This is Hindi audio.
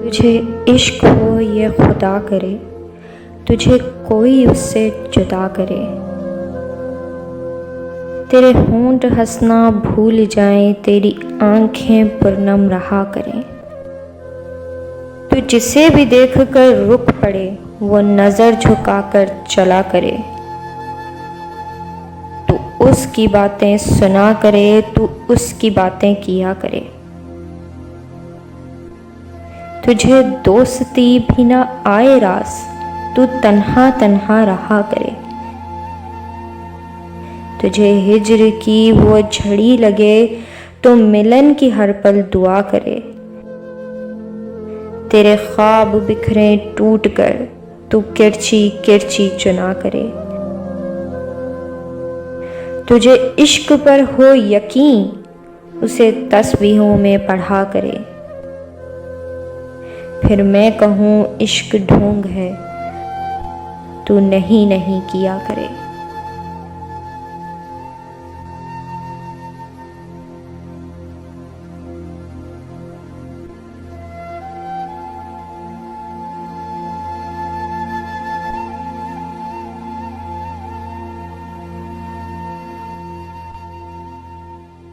तुझे इश्क हो ये खुदा करे, तुझे कोई उससे जुदा करे। तेरे होंठ हंसना भूल जाएं, तेरी आंखें पुरनम रहा करें। तू जिसे भी देख कर रुक पड़े, वो नज़र झुकाकर चला करे। तू उसकी बातें सुना करे, तू उसकी बातें किया करे। तुझे दोस्ती भी ना आए रास, तू तन्हा तन्हा रहा करे। तुझे हिज्र की वो झड़ी लगे, तो मिलन की हर पल दुआ करे। तेरे ख्वाब बिखरे टूट कर, तू किरची किरची चुना करे। तुझे इश्क पर हो यकीन, उसे तस्बीहों में पढ़ा करे। फिर मैं कहूँ इश्क ढोंग है, तू नहीं नहीं किया करे।